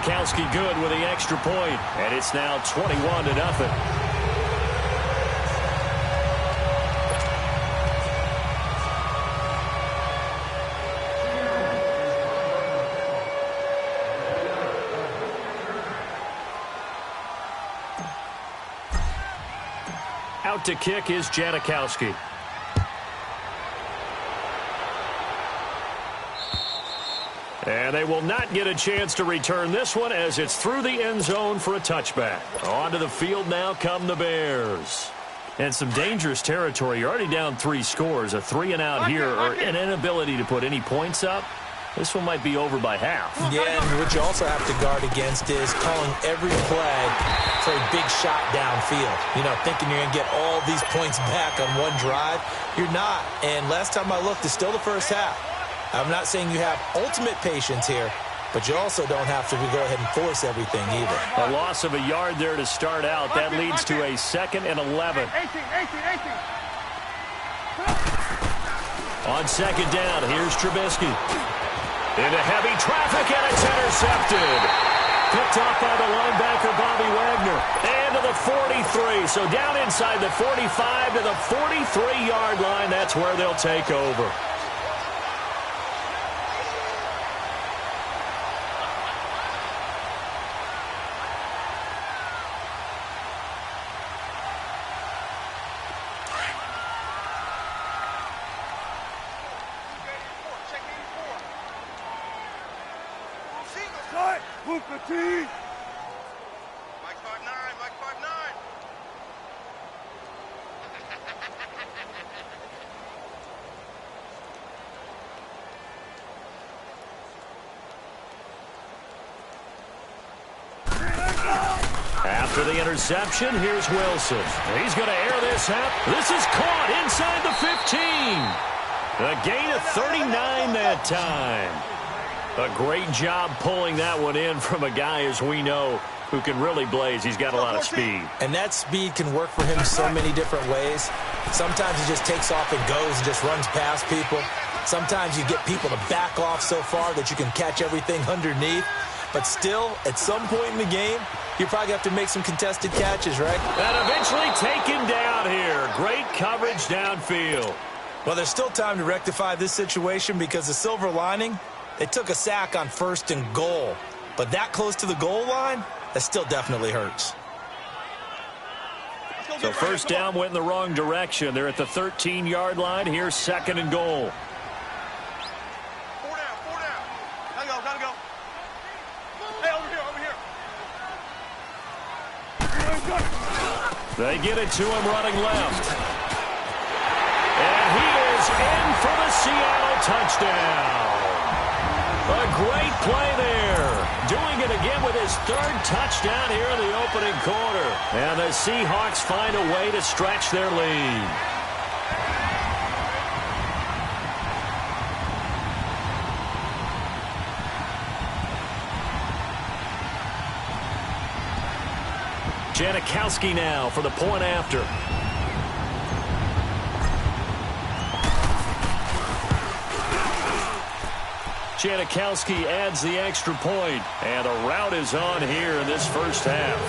Janikowski good with the extra point, and it's now 21-0. Out to kick is Janikowski. And they will not get a chance to return this one as it's through the end zone for a touchback. Onto the field now come the Bears. And some dangerous territory. You're already down 3 scores. A 3-and-out here or an inability to put any points up. This one might be over by half. Yeah, and what you also have to guard against is calling every play for a big shot downfield. You know, thinking you're going to get all these points back on one drive. You're not. And last time I looked, it's still the first half. I'm not saying you have ultimate patience here, but you also don't have to go ahead and force everything either. A loss of a yard there to start out. That leads to a 2nd and 11. On 2nd down, here's Trubisky. Into heavy traffic, and it's intercepted. Picked off by the linebacker, Bobby Wagner. And to the 43. So down inside the 45 to the 43-yard line. That's where they'll take over. After the interception, here's Wilson. He's going to air this out. This is caught inside the 15. A gain of 39 that time. A great job pulling that one in from a guy, as we know, who can really blaze. He's got a lot of speed. And that speed can work for him so many different ways. Sometimes he just takes off and goes and just runs past people. Sometimes you get people to back off so far that you can catch everything underneath. But still, at some point in the game, you probably have to make some contested catches, right? And eventually taken down here. Great coverage downfield. Well, there's still time to rectify this situation because the silver lining, they took a sack on 1st and goal. But that close to the goal line, that still definitely hurts. So 1st down went in the wrong direction. They're at the 13-yard line. Here's 2nd and goal. 4 down. Gotta go. Hey, over here. They get it to him running left. And he is in for the Seattle touchdown. A great play there. Doing it again with his 3rd touchdown here in the opening quarter. And the Seahawks find a way to stretch their lead. Janikowski now for the point after. Janikowski adds the extra point, and a rout is on here in this first half.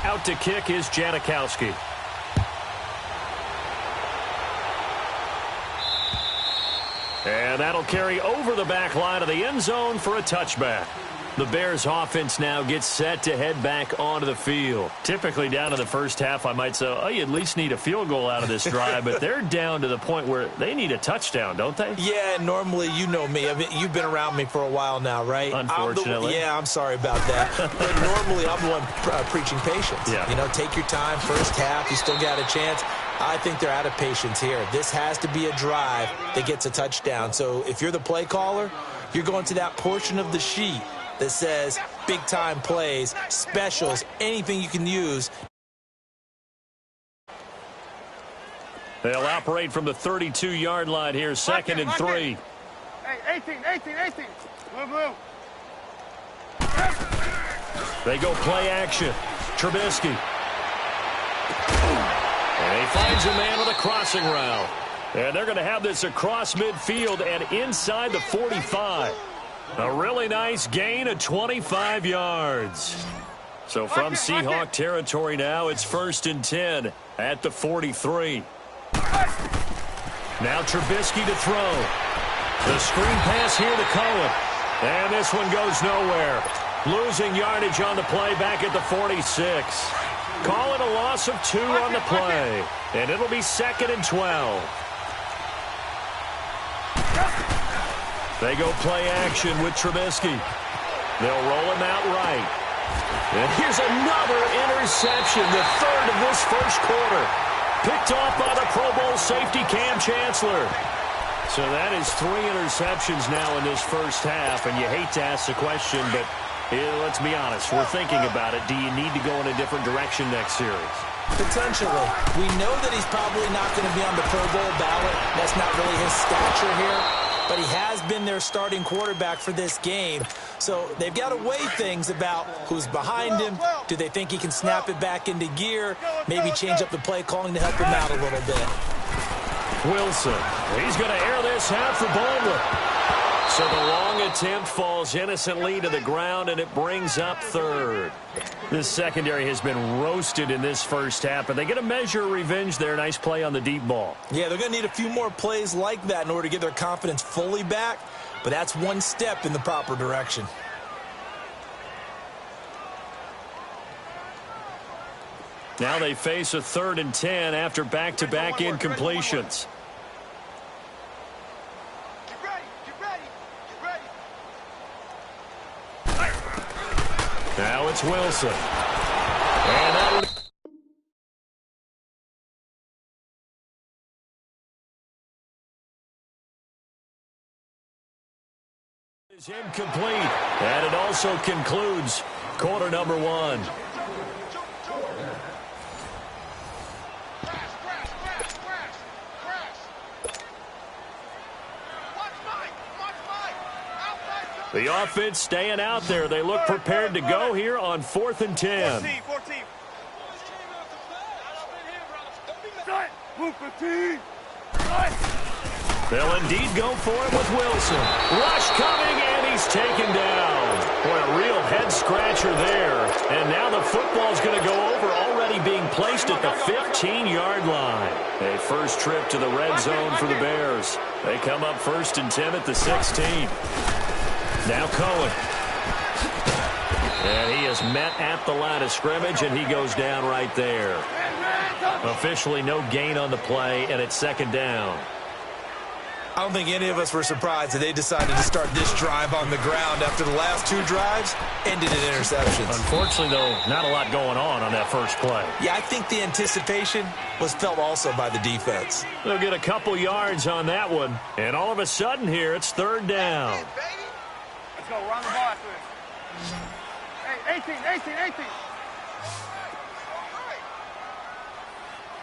Out to kick is Janikowski. And that'll carry over the back line of the end zone for a touchback. The Bears offense now gets set to head back onto the field. Typically down to the first half, I might say, oh, you at least need a field goal out of this drive, but they're down to the point where they need a touchdown, don't they? Yeah, normally, you know me. I mean, you've been around me for a while now, right? Unfortunately. I'm sorry about that. But normally, I'm the one preaching patience. Yeah. You know, take your time, first half, you still got a chance. I think they're out of patience here. This has to be a drive that gets a touchdown. So if you're the play caller, you're going to that portion of the sheet that says big-time plays, specials, anything you can use. They'll operate from the 32-yard line here, second and 3. Hey, 18. Blue. They go play action. Trubisky. And he finds a man with a crossing route. And they're going to have this across midfield and inside the 45. A really nice gain of 25 yards. So from Seahawk territory now, it's 1st and 10 at the 43. Now Trubisky to throw. The screen pass here to Cohen. And this one goes nowhere. Losing yardage on the play back at the 46. Call it a loss of 2 on the play. And it'll be 2nd and 12. They go play action with Trubisky. They'll roll him out right. And here's another interception, the 3rd of this first quarter. Picked off by the Pro Bowl safety Cam Chancellor. So that is 3 interceptions now in this first half. And you hate to ask the question, but let's be honest. We're thinking about it. Do you need to go in a different direction next series? Potentially. We know that he's probably not going to be on the Pro Bowl ballot. That's not really his stature here. But he has been their starting quarterback for this game. So they've got to weigh things about who's behind him. Do they think he can snap it back into gear? Maybe change up the play calling to help him out a little bit. Wilson. He's going to air this out for Baldwin. So the long attempt falls innocently to the ground, and it brings up 3rd. This secondary has been roasted in this first half, but they get a measure of revenge there. Nice play on the deep ball. Yeah, they're going to need a few more plays like that in order to get their confidence fully back, but that's one step in the proper direction. Now they face a 3rd and 10 after back-to-back incompletions. Now it's Wilson. And that'll is incomplete. And it also concludes quarter number 1. The offense staying out there. They look prepared to go here on 4th and 10. 14. They'll indeed go for it with Wilson. Rush coming, and he's taken down. Boy, a real head-scratcher there. And now the football's going to go over, already being placed at the 15-yard line. A first trip to the red zone for the Bears. They come up 1st and 10 at the 16. Now Cohen. And he is met at the line of scrimmage, and he goes down right there. Officially no gain on the play, and it's 2nd down. I don't think any of us were surprised that they decided to start this drive on the ground after the last 2 drives ended in interceptions. Unfortunately, though, not a lot going on that first play. Yeah, I think the anticipation was felt also by the defense. They'll get a couple yards on that one, and all of a sudden here, it's 3rd down. Let's go. Run the ball after this. Hey, 18.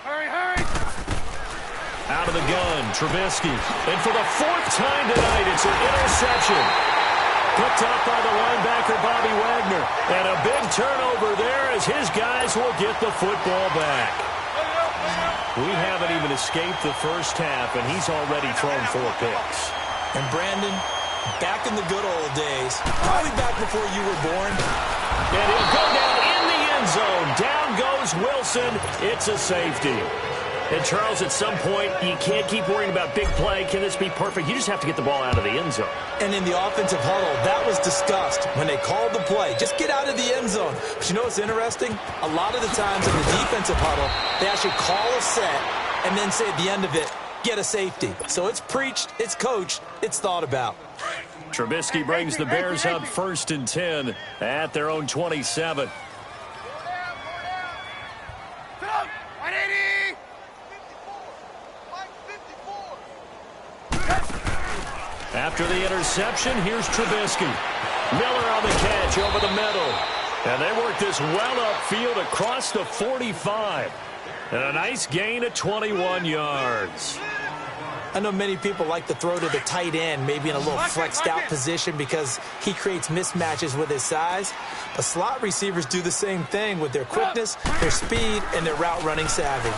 Hurry. Out of the gun, Trubisky. And for the 4th time tonight, it's an interception. Picked up by the linebacker, Bobby Wagner. And a big turnover there as his guys will get the football back. We haven't even escaped the first half, and he's already thrown 4 picks. And Brandon, back in the good old days, probably back before you were born. And he'll go down in the end zone. Down goes Wilson. It's a safety. And, Charles, at some point, you can't keep worrying about big play. Can this be perfect? You just have to get the ball out of the end zone. And in the offensive huddle, that was discussed when they called the play. Just get out of the end zone. But you know what's interesting? A lot of the times in the defensive huddle, they actually call a set and then say at the end of it, get a safety. So it's preached, it's coached, it's thought about. Trubisky brings the Bears up 1st and 10 at their own 27. After the interception, here's Trubisky. Miller on the catch over the middle. And they work this well upfield across the 45. And a nice gain of 21 yards. I know many people like to throw to the tight end, maybe in a little flexed out position because he creates mismatches with his size. But slot receivers do the same thing with their quickness, their speed, and their route running savvy.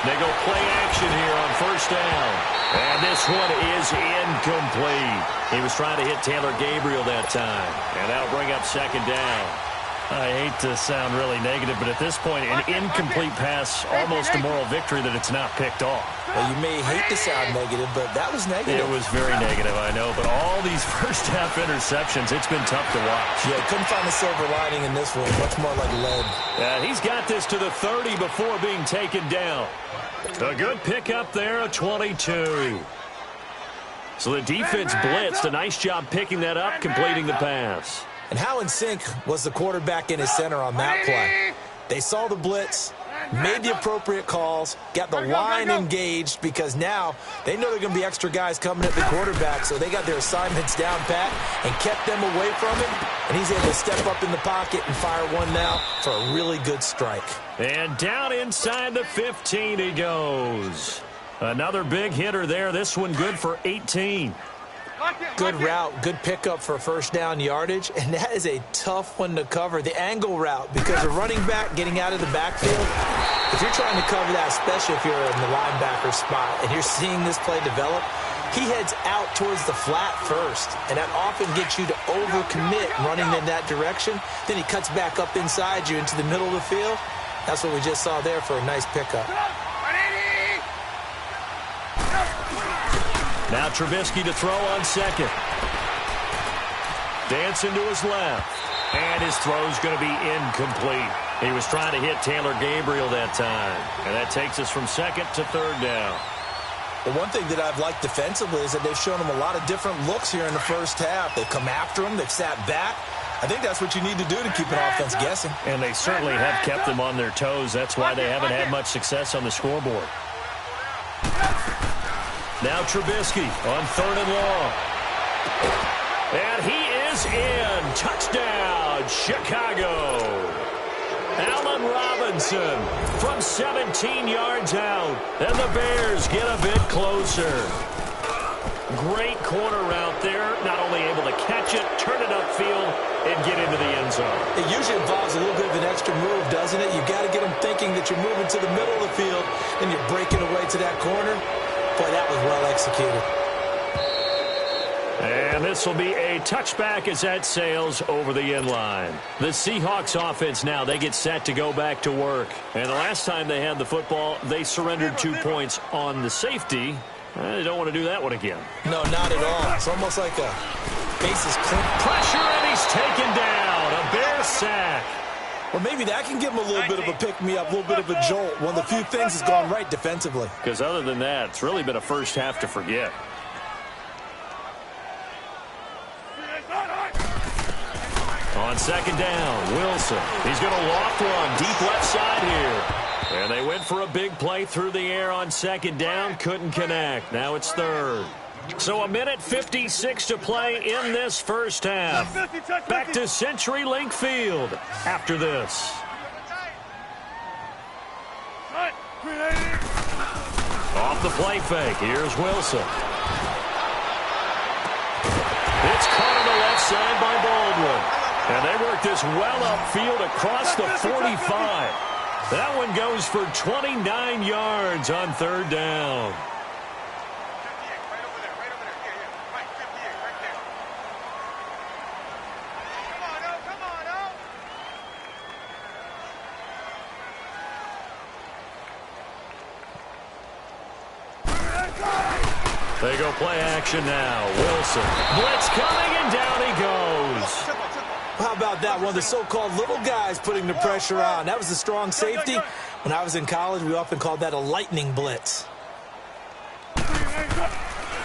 They go play action here on first down. And this one is incomplete. He was trying to hit Taylor Gabriel that time. And that'll bring up second down. I hate to sound really negative, but at this point, an incomplete pass, almost a moral victory that it's not picked off. Well, you may hate to sound negative, but that was negative. It was very negative, I know, but all these first-half interceptions, it's been tough to watch. Yeah, couldn't find a silver lining in this one. Much more like lead. He's got this to the 30 before being taken down. A good pickup there, a 22. So the defense blitzed. A nice job picking that up, completing the pass. And how in sync was the quarterback and his center on that play? They saw the blitz, made the appropriate calls, got the line engaged because now they know there are going to be extra guys coming at the quarterback, so they got their assignments down pat and kept them away from him, and he's able to step up in the pocket and fire one now for a really good strike. And down inside the 15 he goes. Another big hitter there. This one good for 18. Good route, good pickup for first down yardage, and that is a tough one to cover, the angle route, because the running back getting out of the backfield, if you're trying to cover that, especially if you're in the linebacker spot and you're seeing this play develop, he heads out towards the flat first, and that often gets you to overcommit running in that direction. Then he cuts back up inside you into the middle of the field. That's what we just saw there for a nice pickup. Now Trubisky to throw on second. Dancing to his left. And his throw's going to be incomplete. He was trying to hit Taylor Gabriel that time. And that takes us from second to third down. Well, one thing that I've liked defensively is that they've shown him a lot of different looks here in the first half. They've come after him. They've sat back. I think that's what you need to do to keep an offense guessing. And they certainly have kept them on their toes. That's why they haven't had much success on the scoreboard. Now Trubisky on third and long. And he is in. Touchdown, Chicago. Allen Robinson from 17 yards out. And the Bears get a bit closer. Great corner route there. Not only able to catch it, turn it upfield, and get into the end zone. It usually involves a little bit of an extra move, doesn't it? You've got to get them thinking that you're moving to the middle of the field, and you're breaking away to that corner. Boy, that was well executed. And this will be a touchback as that sails over the end line. The Seahawks offense now, they get set to go back to work. And the last time they had the football, they surrendered 2 points on the safety. They don't want to do that one again. No, not at all. It's almost like a bases clean. Pressure, and he's taken down. A Bear sack. Well, maybe that can give him a little bit of a pick-me-up, a little bit of a jolt. One of the few things has gone right defensively. Because other than that, it's really been a first half to forget. On second down, Wilson. He's going to loft one deep left side here. And they went for a big play through the air on second down. Couldn't connect. Now it's third. So a minute 56 to play in this first half. Back to CenturyLink Field after this. Off the play fake. Here's Wilson. It's caught on the left side by Baldwin. And they work this well upfield across the 45. That one goes for 29 yards on third down. They go play action now. Wilson. Blitz coming, and down he goes. How about that? One of the so-called little guys putting the pressure on. That was a strong safety. When I was in college, we often called that a lightning blitz.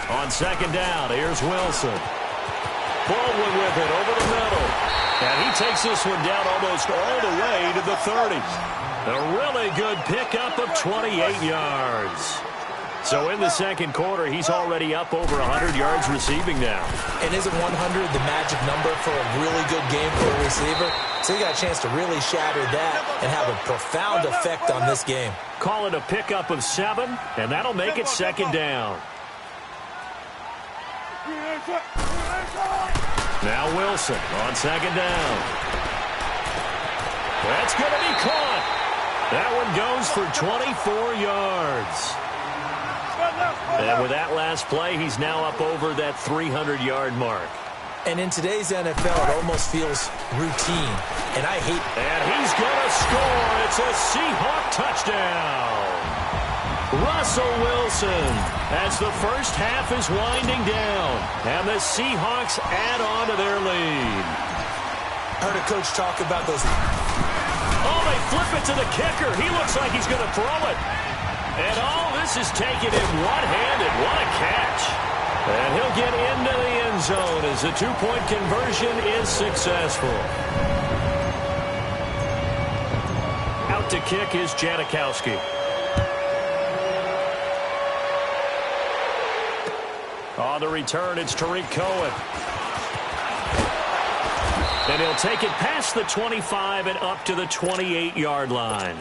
On second down, here's Wilson. Baldwin with it over the middle. And he takes this one down almost all the way to the 30. A really good pickup of 28 yards. So in the second quarter, he's already up over 100 yards receiving now. And isn't 100 the magic number for a really good game for a receiver? So he got a chance to really shatter that and have a profound effect on this game. Call it a pickup of 7, and that'll make it second down. Now Wilson on second down. That's going to be caught. That one goes for 24 yards. And with that last play, he's now up over that 300-yard mark. And in today's NFL, it almost feels routine. And I hate it. And he's going to score. It's a Seahawk touchdown. Russell Wilson as the first half is winding down. And the Seahawks add on to their lead. I heard a coach talk about those. Oh, they flip it to the kicker. He looks like he's going to throw it. And all this is taken in one-handed. What a catch. And he'll get into the end zone as the two-point conversion is successful. Out to kick is Janikowski. On the return, it's Tariq Cohen. And he'll take it past the 25 and up to the 28-yard line.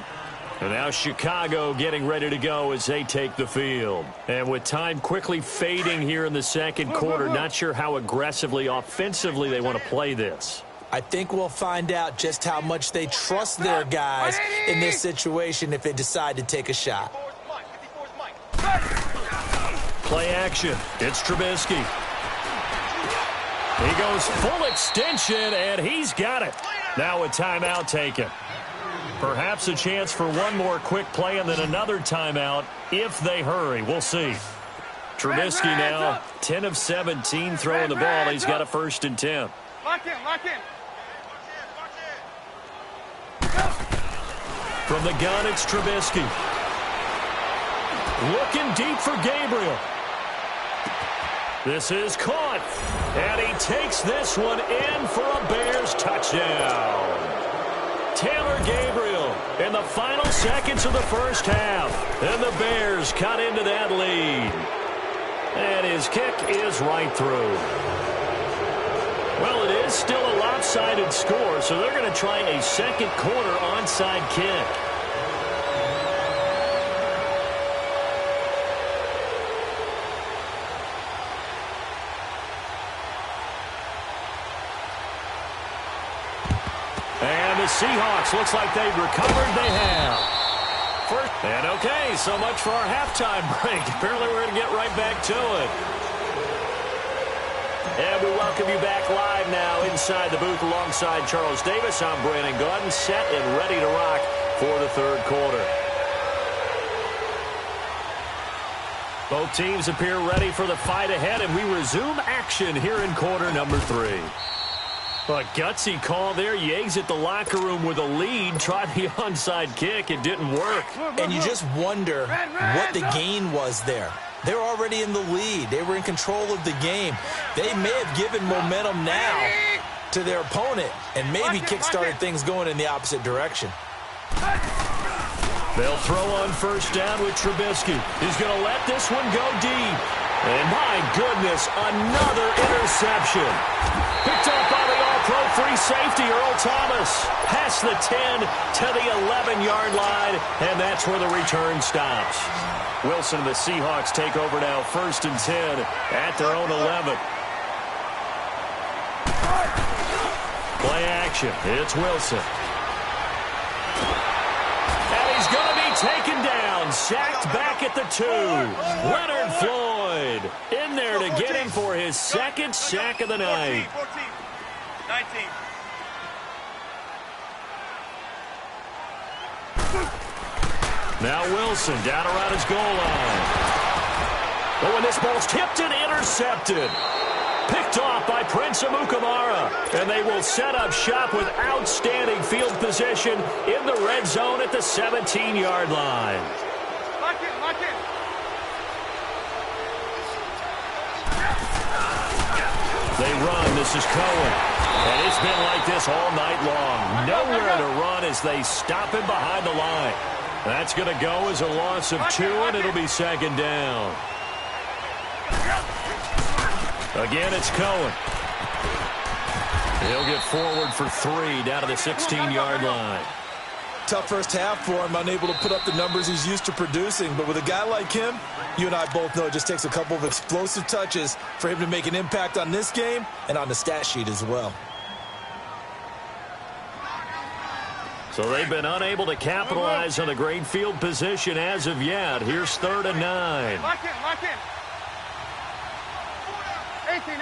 And now Chicago getting ready to go as they take the field. And with time quickly fading here in the second quarter, not sure how aggressively, offensively they want to play this. I think we'll find out just how much they trust their guys in this situation if they decide to take a shot. Play action. It's Trubisky. He goes full extension, and he's got it. Now a timeout taken. Perhaps a chance for one more quick play and then another timeout if they hurry. We'll see. Trubisky now 10 of 17 throwing the ball. He's got a 1st and 10. Lock in, lock in. From the gun, it's Trubisky. Looking deep for Gabriel. This is caught. And he takes this one in for a Bears touchdown. Taylor Gabriel in the final seconds of the first half. And the Bears cut into that lead. And his kick is right through. Well, it is still a lopsided score, so they're going to try a second quarter onside kick. And the Seahawks, looks like they've recovered. They have. And okay, so much for our halftime break. Apparently we're going to get right back to it. And we welcome you back live now inside the booth alongside Charles Davis. I'm Brandon Gordon, set and ready to rock for the third quarter. Both teams appear ready for the fight ahead, and we resume action here in quarter number 3. A gutsy call there. You exit the locker room with a lead. Tried the onside kick. It didn't work. And you just wonder what the gain was there. They're already in the lead. They were in control of the game. They may have given momentum now to their opponent and maybe kick-started things going in the opposite direction. They'll throw on first down with Trubisky. He's going to let this one go deep. And my goodness, another interception. Picked up by the all-pro free safety, Earl Thomas. Past the 10 to the 11-yard line, and that's where the return stops. Wilson and the Seahawks take over now, 1st and 10 at their own 11. Play action. It's Wilson. And he's going to be taken down, sacked back at the 2. Leonard Floyd in there to get him for his second sack of the night. 14, 19. Now Wilson down around his goal line. Oh, and this ball's tipped and intercepted. Picked off by Prince Amukamara. And they will set up shop with outstanding field position in the red zone at the 17-yard line. Lock in, lock in. They run. This is Cohen. And it's been like this all night long. Nowhere to run as they stop him behind the line. That's going to go as a loss of 2, and it'll be second down. Again, it's Cohen. He'll get forward for 3 down to the 16-yard line. Tough first half for him, unable to put up the numbers he's used to producing. But with a guy like him, you and I both know it just takes a couple of explosive touches for him to make an impact on this game and on the stat sheet as well. So they've been unable to capitalize on a great field position as of yet. Here's 3rd and 9. Lock in. 18.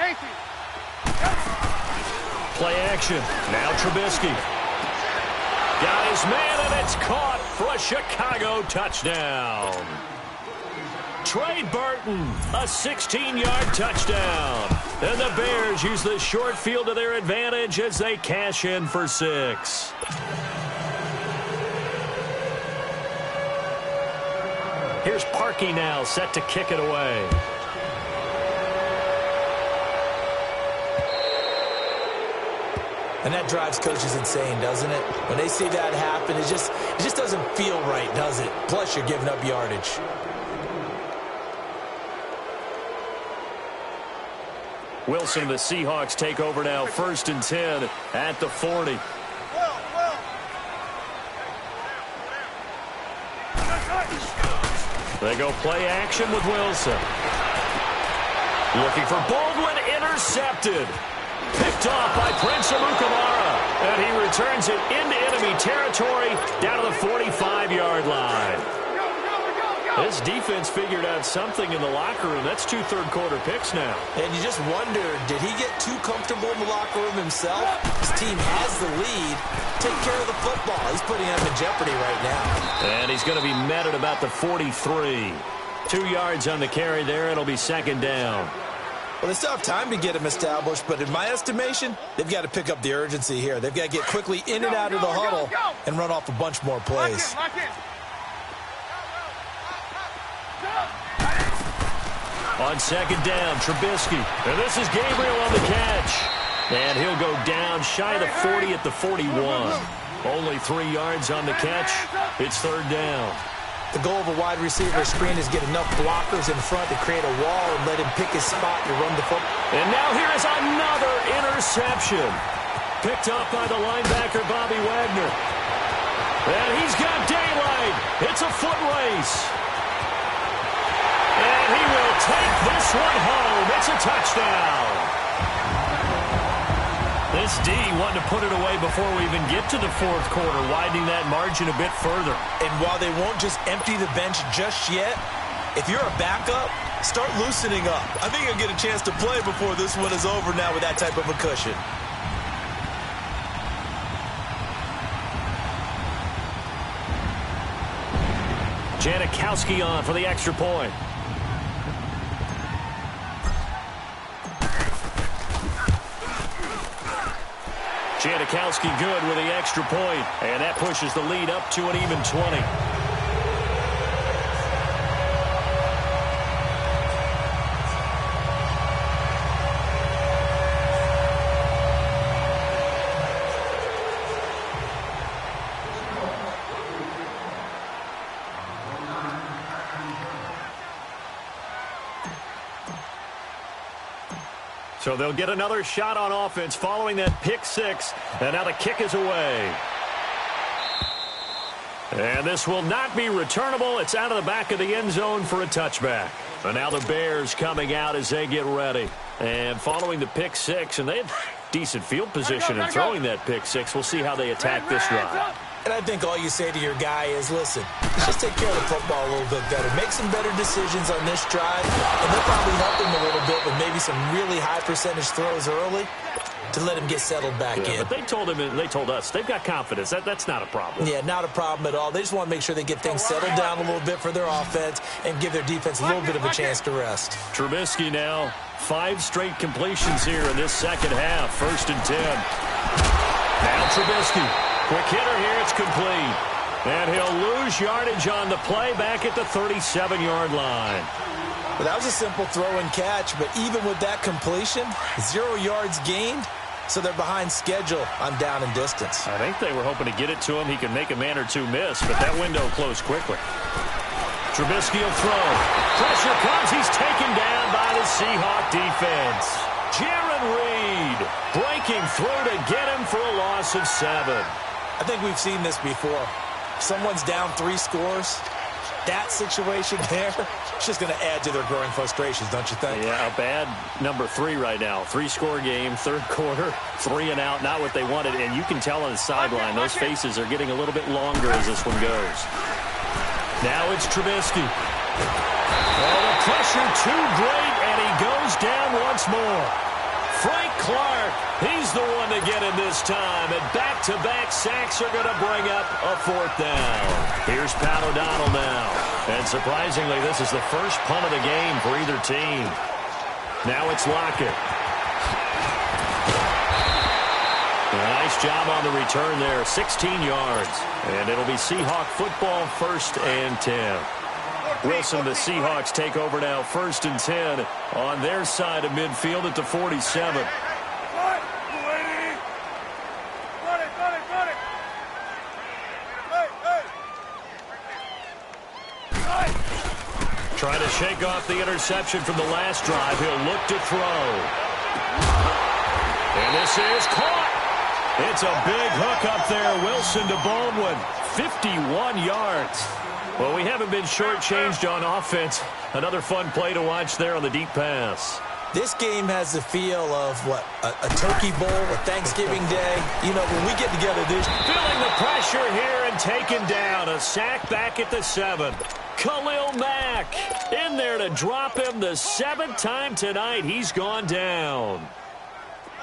Play action. Now Trubisky. Got his man, and it's caught for a Chicago touchdown. Trey Burton, a 16-yard touchdown. And the Bears use the short field to their advantage as they cash in for 6. Here's Parkey now, set to kick it away. And that drives coaches insane, doesn't it? When they see that happen, it just doesn't feel right, does it? Plus, you're giving up yardage. Wilson and the Seahawks take over now, 1st and 10 at the 40. They go play action with Wilson. Looking for Baldwin, intercepted. Picked off by Prince Amukamara. And he returns it into enemy territory down to the 45-yard line. This defense figured out something in the locker room. That's 2 third-quarter picks now. And you just wonder, did he get too comfortable in the locker room himself? His team has the lead. Take care of the football. He's putting them in jeopardy right now. And he's going to be met at about the 43. 2 yards on the carry there. It'll be second down. Well, they still have time to get him established, but in my estimation, they've got to pick up the urgency here. They've got to get quickly in and out of the huddle and run off a bunch more plays. Lock in. On second down, Trubisky. And this is Gabriel on the catch. And he'll go down shy of the 40 at the 41. Only 3 yards on the catch. It's 3rd down. The goal of a wide receiver screen is get enough blockers in front to create a wall and let him pick his spot to run the football. And now here is another interception. Picked up by the linebacker, Bobby Wagner. And he's got daylight. It's a foot race. And he will take this one home. It's a touchdown. This D wanting to put it away before we even get to the 4th quarter, widening that margin a bit further. And while they won't just empty the bench just yet, if you're a backup, start loosening up. I think you'll get a chance to play before this one is over now with that type of a cushion. Janikowski on for the extra point. Janikowski good with the extra point, and that pushes the lead up to an even 20. So they'll get another shot on offense following that pick 6. And now the kick is away. And this will not be returnable. It's out of the back of the end zone for a touchback. And now the Bears coming out as they get ready. And following the pick 6, and they had decent field position in throwing that pick 6. We'll see how they attack this drive. And I think all you say to your guy is, listen, just take care of the football a little bit better. Make some better decisions on this drive, and they'll probably help him a little bit with maybe some really high percentage throws early to let him get settled back in. But they told him, and they told us, they've got confidence. That's not a problem. Yeah, not a problem at all. They just want to make sure they get things settled down a little bit for their offense and give their defense a little bit of a chance to rest. Trubisky now, 5 straight completions here in this second half. 1st and 10. Now Trubisky. Quick hitter here, it's complete. And he'll lose yardage on the play back at the 37-yard line. Well, that was a simple throw and catch, but even with that completion, 0 yards gained, so they're behind schedule on down and distance. I think they were hoping to get it to him. He could make a man or two miss, but that window closed quickly. Trubisky will throw. Pressure comes. He's taken down by the Seahawk defense. Jaron Reed breaking through to get him for a loss of 7. I think we've seen this before. Someone's down 3 scores. That situation there, it's just going to add to their growing frustrations, don't you think? Yeah, a bad number 3 right now. 3-score game, third quarter, 3 and out, not what they wanted. And you can tell on the sideline, those faces are getting a little bit longer as this one goes. Now it's Trubisky. Oh, the pressure too great, and he goes down once more. Frank Clark, he's the one to get him this time, and back-to-back sacks are going to bring up a 4th down. Here's Pat O'Donnell now, and surprisingly, this is the first punt of the game for either team. Now it's Lockett. Nice job on the return there, 16 yards, and it'll be Seahawk football, 1st and 10. Wilson, the Seahawks take over now, 1st and 10 on their side of midfield at the 47. Trying to shake off the interception from the last drive. He'll look to throw. And this is caught. It's a big hook up there. Wilson to Baldwin, 51 yards. Well, we haven't been shortchanged on offense. Another fun play to watch there on the deep pass. This game has the feel of, what, a turkey bowl, a Thanksgiving Day. You know, when we get together this... Feeling the pressure here and taken down. A sack back at the 7. Khalil Mack in there to drop him the 7th time tonight. He's gone down.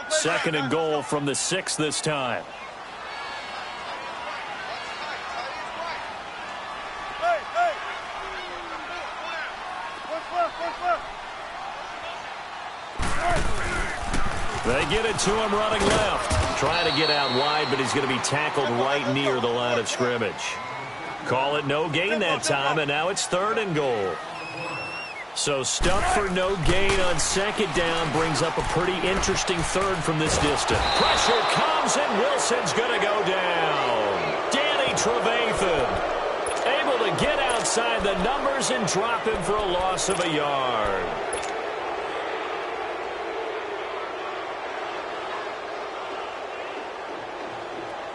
2nd and goal from the 6 this time. They get it to him running left. Trying to get out wide, but he's going to be tackled right near the line of scrimmage. Call it no gain that time, and now it's 3rd and goal. So stuff for no gain on 2nd down brings up a pretty interesting 3rd from this distance. Pressure comes, and Wilson's going to go down. Danny Trevathan able to get outside the numbers and drop him for a loss of a yard.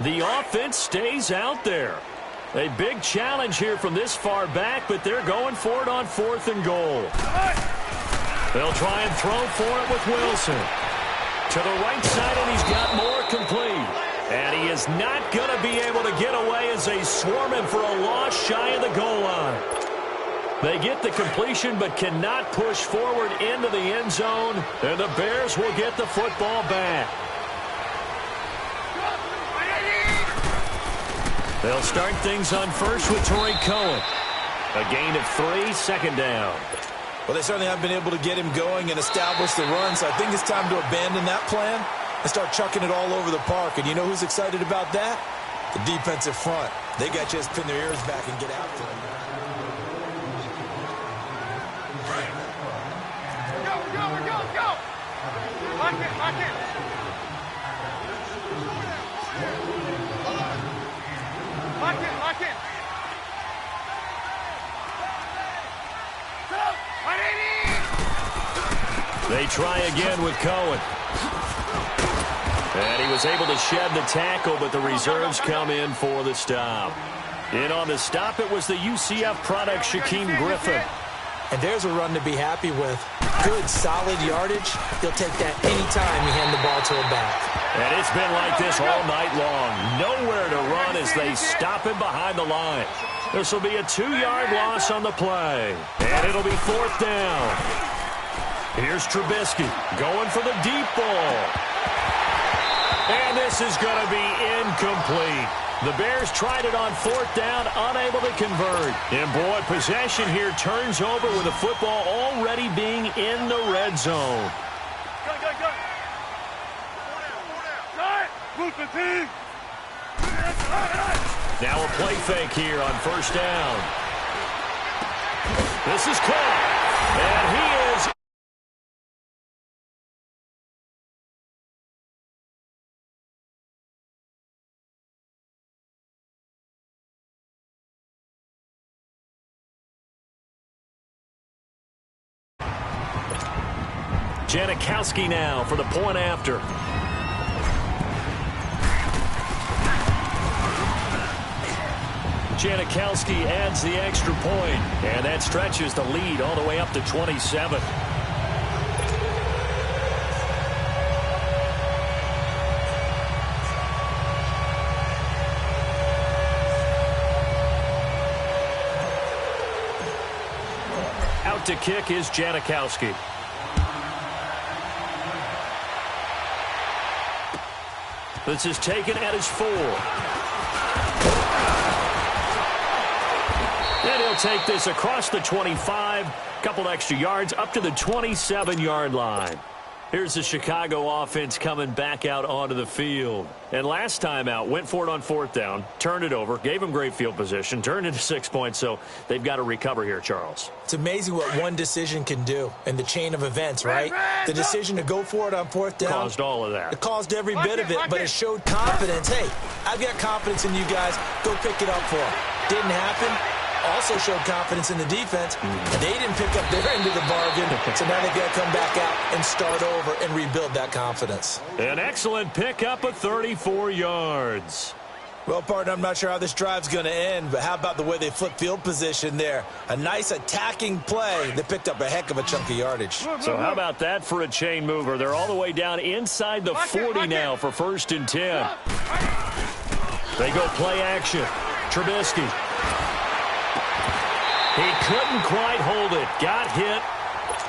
The offense stays out there. A big challenge here from this far back, but they're going for it on 4th and goal. They'll try and throw for it with Wilson. To the right side, and he's got more complete. And he is not going to be able to get away as they swarm him for a loss shy of the goal line. They get the completion, but cannot push forward into the end zone, and the Bears will get the football back. They'll start things on first with Torrey Cohen. A gain of 3, 2nd down. Well, they certainly haven't been able to get him going and establish the run, so I think it's time to abandon that plan and start chucking it all over the park. And you know who's excited about that? The defensive front. They got to just pin their ears back and get after him. Go! Lock it! Lock it! They try again with Cohen. And he was able to shed the tackle, but the reserves come in for the stop. In on the stop, it was the UCF product, Shaquem Griffin. And there's a run to be happy with. Good, solid yardage. He'll take that anytime you hand the ball to him back. And it's been like this all night long. Nowhere to run as they stop him behind the line. This will be a 2-yard loss on the play. And it'll be 4th down. Here's Trubisky going for the deep ball. And this is going to be incomplete. The Bears tried it on 4th down, unable to convert. And boy, possession here turns over with the football already being in the red zone. Go! Now a play fake here on 1st down. This is caught. And he is Janikowski now for the point after. Janikowski adds the extra point, and that stretches the lead all the way up to 27. Out to kick is Janikowski. This is taken at his 4. And he'll take this across the 25, couple extra yards up to the 27-yard line. Here's the Chicago offense coming back out onto the field. And last time out, went for it on 4th down, turned it over, gave them great field position, turned into 6 points, so they've got to recover here, Charles. It's amazing what one decision can do in the chain of events, right? The decision to go for it on 4th down. Caused all of that. It caused every bit of it, but it showed confidence. Hey, I've got confidence in you guys. Go pick it up for them. Didn't happen. Also showed confidence in the defense, and they didn't pick up their end of the bargain, so now they've got to come back out and start over and rebuild that confidence. An excellent pickup of 34 yards. Well, partner, I'm not sure how this drive's going to end, but how about the way they flipped field position there? A nice attacking play that picked up a heck of a chunk of yardage. So how about that for a chain mover? They're all the way down inside the 40 now for 1st and 10. They go play action. Trubisky. He couldn't quite hold it. Got hit.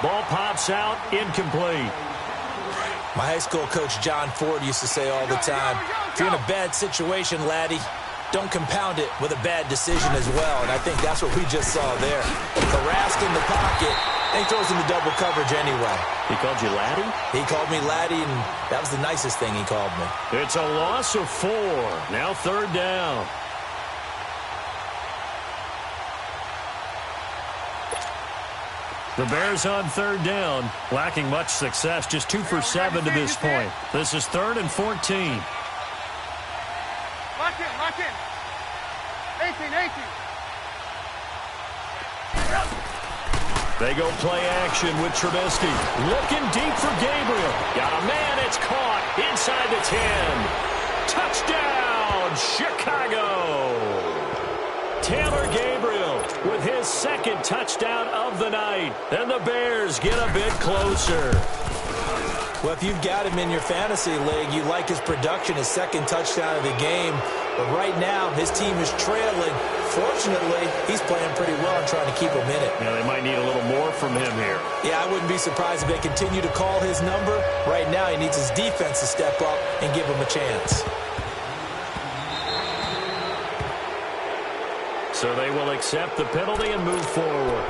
Ball pops out. Incomplete. My high school coach, John Ford, used to say all the time, if you're in a bad situation, laddie, don't compound it with a bad decision as well. And I think that's what we just saw there. Harassed in the pocket, and he throws into double coverage anyway. He called you laddie? He called me laddie, and that was the nicest thing he called me. It's a loss of 4. Now 3rd down. The Bears on 3rd down, lacking much success, just 2 for 7 to this point. This is 3rd and 14. Lock in. 18. They go play action with Trubisky. Looking deep for Gabriel. Got a man, it's caught inside the 10. Touchdown, Chicago! Taylor Gabriel with his 2nd touchdown of the night. And the Bears get a bit closer. Well, if you've got him in your fantasy league, you like his production, his 2nd touchdown of the game. But right now, his team is trailing. Fortunately, he's playing pretty well and trying to keep him in it. Yeah, they might need a little more from him here. Yeah, I wouldn't be surprised if they continue to call his number. Right now, he needs his defense to step up and give him a chance. So they will accept the penalty and move forward.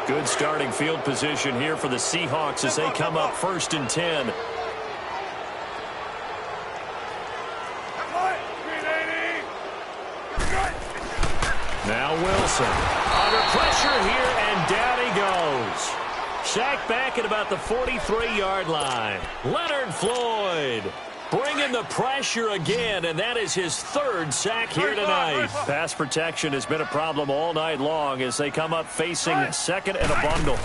Good starting field position here for the Seahawks as they come up 1st and 10. Now Wilson under pressure here, and down he goes. Sacked back at about the 43-yard line. Leonard Floyd bringing the pressure again, and that is his 3rd sack here tonight. Pass protection has been a problem all night long as they come up facing 2nd and a bundle.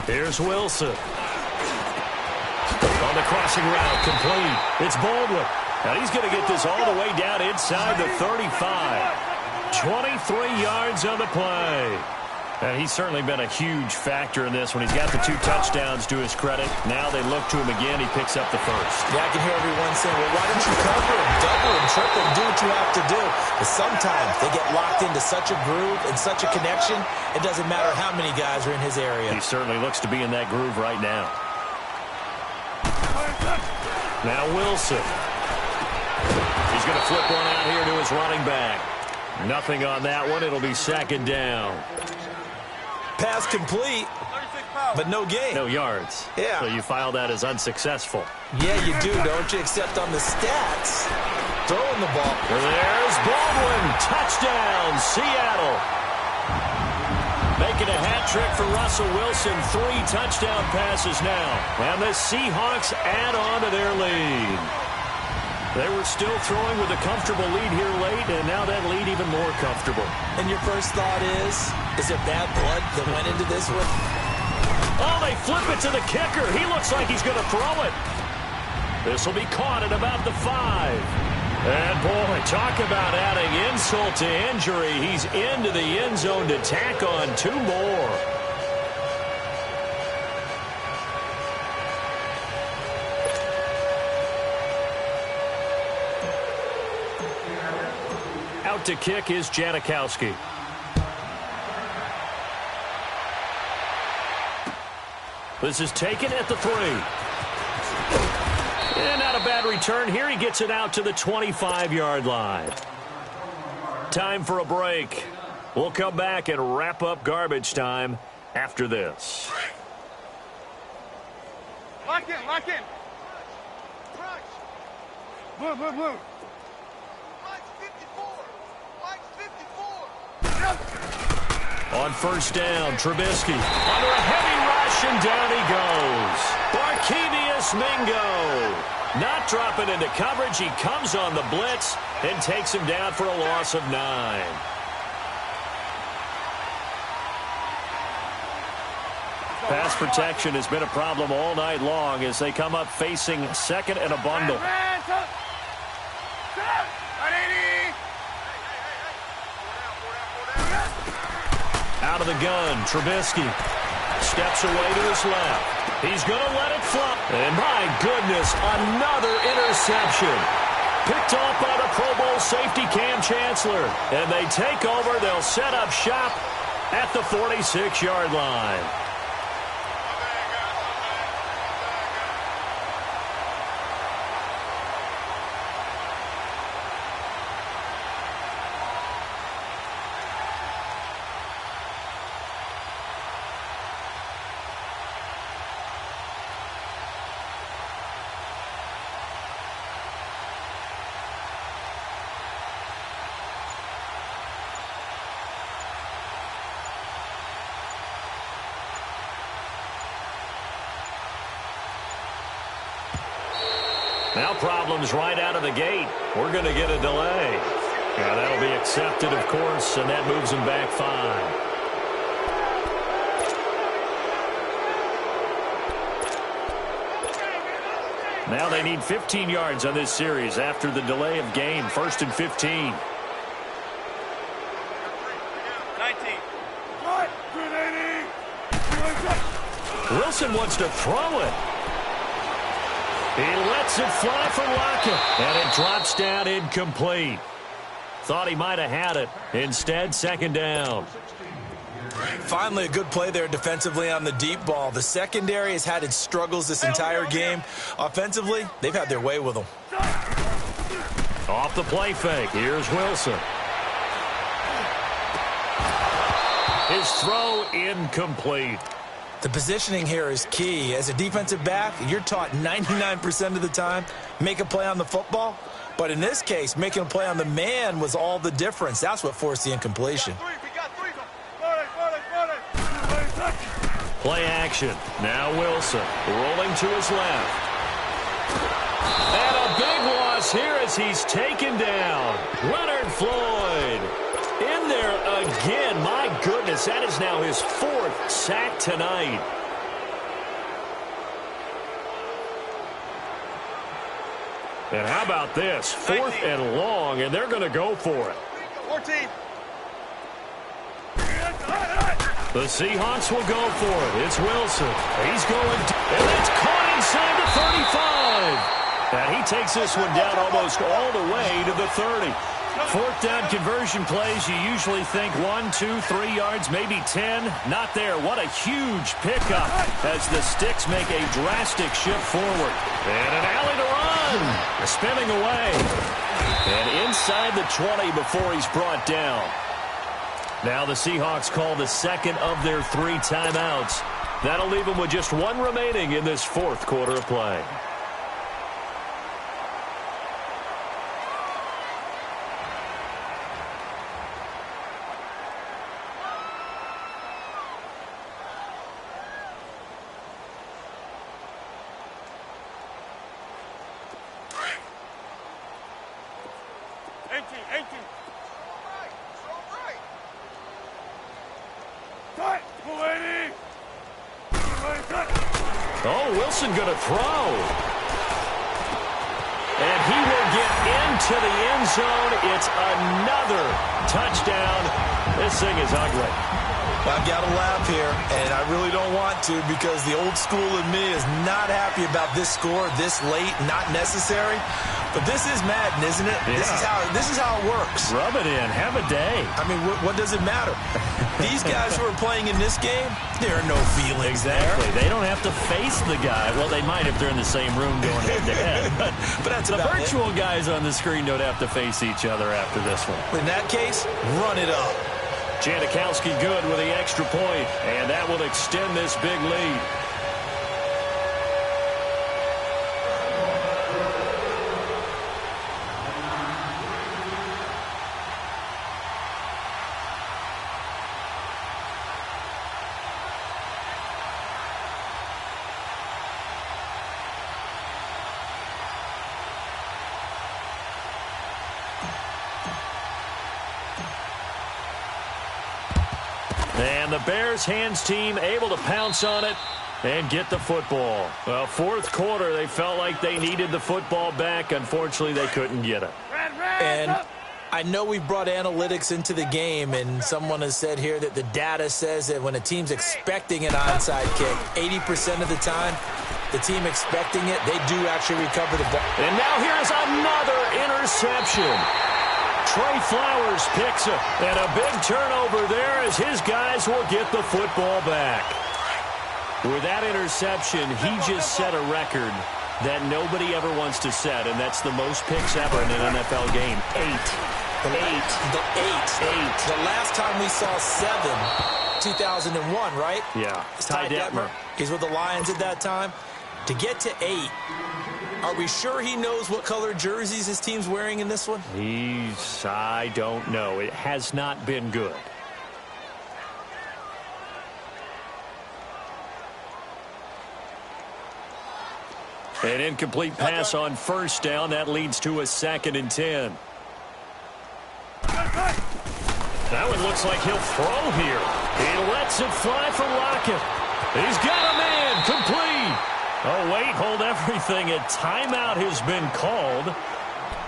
Here's Wilson. On the crossing route, complete. It's Baldwin. Now he's going to get this all the way down inside the 35. 23 yards on the play. And he's certainly been a huge factor in this when he's got the 2 touchdowns to his credit. Now they look to him again. He picks up the 1st. Yeah, I can hear everyone saying, well, why don't you cover him, double him, triple him, do what you have to do. But sometimes they get locked into such a groove and such a connection, it doesn't matter how many guys are in his area. He certainly looks to be in that groove right now. Now Wilson. He's going to flip one out here to his running back. Nothing on that one. It'll be 2nd down. Pass complete, but no gain. No yards. Yeah. So you file that as unsuccessful. Yeah, you do, don't you? Except on the stats. Throwing the ball. There's Baldwin. Touchdown, Seattle. Making a hat trick for Russell Wilson. 3 touchdown passes now. And the Seahawks add on to their lead. They were still throwing with a comfortable lead here late, and now that lead even more comfortable. And your first thought is there bad blood that went into this one? Oh, they flip it to the kicker. He looks like he's going to throw it. This will be caught at about the 5. And, boy, talk about adding insult to injury. He's into the end zone to tack on 2 more. Out to kick is Janikowski. This is taken at the 3. And not a bad return here. He gets it out to the 25-yard line. Time for a break. We'll come back and wrap up garbage time after this. Lock in, lock in. Blue, blue, blue. On first down, Trubisky under a heavy rush, and down he goes. Barkevious Mingo not dropping into coverage. He comes on the blitz and takes him down for a loss of 9. Pass protection has been a problem all night long as they come up facing second and a bundle. Out of the gun, Trubisky steps away to his left. He's going to let it fly. And my goodness, another interception. Picked off by the Pro Bowl safety Cam Chancellor. And they take over. They'll set up shop at the 46-yard line. Now problems right out of the gate. We're going to get a delay. Yeah, that'll be accepted, of course, and that moves them back 5. Now they need 15 yards on this series after the delay of game. 1st and 15. 19. Wilson wants to throw it. He lets it fly for Lockett, and it drops down incomplete. Thought he might have had it. Instead, 2nd down. Finally, a good play there defensively on the deep ball. The secondary has had its struggles this entire game. Offensively, they've had their way with them. Off the play fake, here's Wilson. His throw incomplete. The positioning here is key. As a defensive back, you're taught 99% of the time, make a play on the football. But in this case, making a play on the man was all the difference. That's what forced the incompletion. Play action. Now Wilson rolling to his left. And a big loss here as he's taken down. Leonard Floyd in there again. My goodness, that is now his 4th sack tonight. And how about this? 4th and long, and they're going to go for it. 14. The Seahawks will go for it. It's Wilson. He's going, and it's caught inside the 35. And he takes this one down almost all the way to the 30. 4th down conversion plays, you usually think 1, 2, 3 yards, maybe 10. Not there. What a huge pickup as the Sticks make a drastic shift forward. And an alley to run. Spinning away. And inside the 20 before he's brought down. Now the Seahawks call the 2nd of their 3 timeouts. That'll leave them with just 1 remaining in this 4th quarter of play. Oh, Wilson going to throw. And he will get into the end zone. It's another touchdown. This thing is ugly. I've got to laugh here, and I really don't want to because the old school in me is not happy about this score this late, not necessary. But this is Madden, isn't it? Yeah. This is how it works. Rub it in. Have a day. I mean, what does it matter? These guys who are playing in this game, there are no feelings Exactly. there. They don't have to face the guy. Well, they might if they're in the same room going head-to-head. But that's the about virtual guys on the screen don't have to face each other after this one. In that case, run it up. Janikowski good with the extra point, and that will extend this big lead. And the Bears hands team able to pounce on it and get the football. Well, fourth quarter, they felt like they needed the football back. Unfortunately, they couldn't get it. And I know we've brought analytics into the game, and someone has said here that the data says that when a team's expecting an onside kick, 80% of the time, the team expecting it, they do actually recover the ball. And now here's another interception. Trey Flowers picks it, and a big turnover there as his guys will get the football back. With that interception, he just set a record that nobody ever wants to set, and that's the most picks ever in an NFL game. Eight. The last time we saw 7, 2001, right? Yeah. It's Ty Detmer. He's with the Lions at that time. To get to 8, are we sure he knows what color jerseys his team's wearing in this one? I don't know. It has not been good. An incomplete pass on first down. That leads to a 2nd and 10. That one looks like he'll throw here. He lets it fly for Lockett. He's got a man. Complete. Oh, wait, hold everything. A timeout has been called.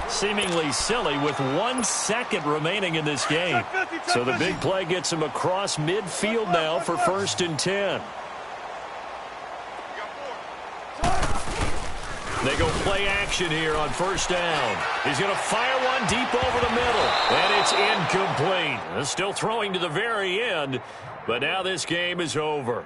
Seemingly silly with 1 second remaining in this game. So the big play gets him across midfield now for 1st and 10. They go play action here on 1st down. He's going to fire one deep over the middle. And it's incomplete. Still throwing to the very end. But now this game is over.